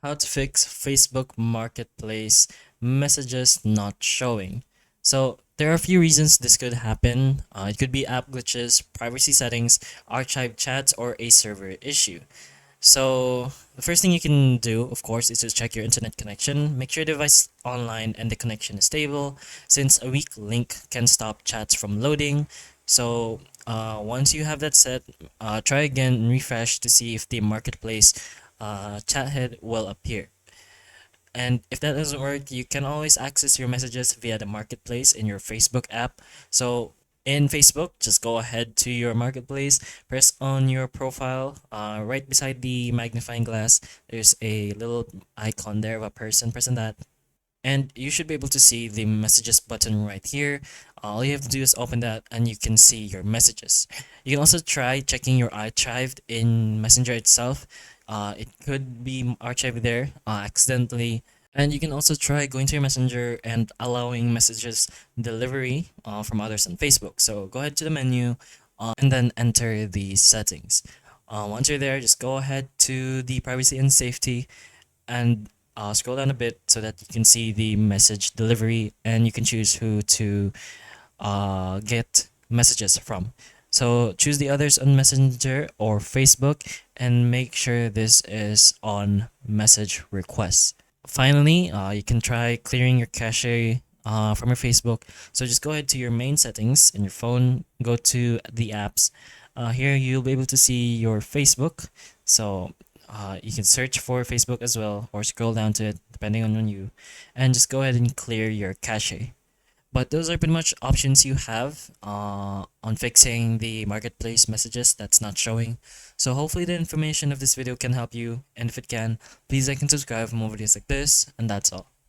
How to fix Facebook Marketplace messages not showing. So there are a few reasons this could happen. It could be app glitches, privacy settings, archived chats, or a server issue. So the first thing you can do, of course, is to check your internet connection. Make sure your device is online and the connection is stable, since a weak link can stop chats from loading. So once you have that set, try again and refresh to see if the marketplace chat head will appear. And if that doesn't work, you can always access your messages via the marketplace in your Facebook app. So in Facebook, just go ahead to your marketplace, press on your profile. Right beside the magnifying glass, there's a little icon there of a person. Press on that. And you should be able to see the messages button right here. All you have to do is open that and you can see your messages. You can also try checking your archived in Messenger itself. It could be archived there accidentally. And you can also try going to your Messenger and allowing messages delivery from others on Facebook. So go ahead to the menu and then enter the settings. Once you're there, just go ahead to the privacy and safety and scroll down a bit so that you can see the message delivery and you can choose who to get messages from. So choose the others on Messenger or Facebook and make sure this is on message requests. Finally, you can try clearing your cache from your Facebook. So just go ahead to your main settings in your phone, go to the apps. Here you'll be able to see your Facebook. So you can search for Facebook as well or scroll down to it depending on you and just go ahead and clear your cache. But those are pretty much options you have on fixing the marketplace messages that's not showing. So hopefully the information of this video can help you, and if it can, please like and subscribe for more videos like this, and that's all.